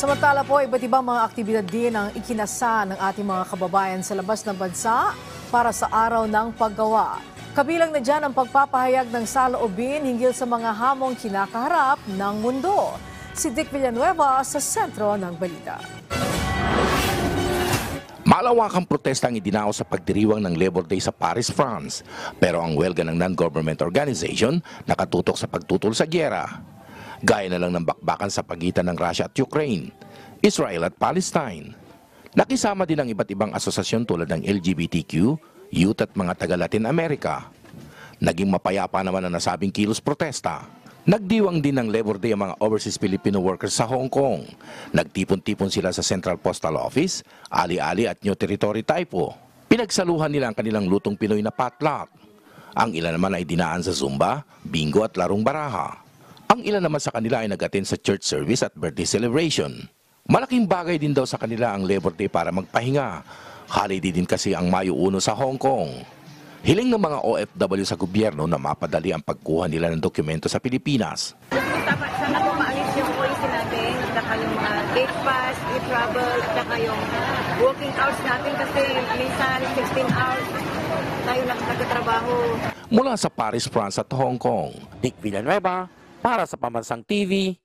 Samantala po, iba't ibang mga aktibidad din ang ikinasa ng ating mga kababayan sa labas ng bansa para sa araw ng paggawa. Kabilang na dyan ang pagpapahayag ng saloobin hinggil sa mga hamong kinakaharap ng mundo. Si Dick Villanueva sa sentro ng balita. Malawakang protesta ang idinaos sa pagdiriwang ng Labor Day sa Paris, France. Pero ang welga ng non-government organization nakatutok sa pagtutol sa gyera. Gaya na lang ng bakbakan sa pagitan ng Russia at Ukraine, Israel at Palestine. Nakisama din ang iba't ibang asosasyon tulad ng LGBTQ, youth at mga taga-Latin America. Naging mapayapa naman ang nasabing kilos protesta. Nagdiwang din ng Labor Day ang mga overseas Filipino workers sa Hong Kong. Nagtipon-tipon sila sa Central Postal Office, Ali-Ali at New Territory Taipo. Pinagsaluhan nila ang kanilang lutong Pinoy na potluck. Ang ilan naman ay dinaan sa Zumba, bingo at larong baraha. Ang ilan naman sa kanila ay nag-attend sa church service at birthday celebration. Malaking bagay din daw sa kanila ang Labor Day para magpahinga. Holiday din kasi ang Mayo 1 sa Hong Kong. Hiling ng mga OFW sa gobyerno na mapadali ang pagkuha nila ng dokumento sa Pilipinas. Sana po maalis yung policy natin, saka yung mga gate pass, e-travel, saka yung working hours natin kasi minsan 16 hours tayo nagtatrabaho. Mula sa Paris, France at Hong Kong, Dick Villanueva para sa Pambansang TV.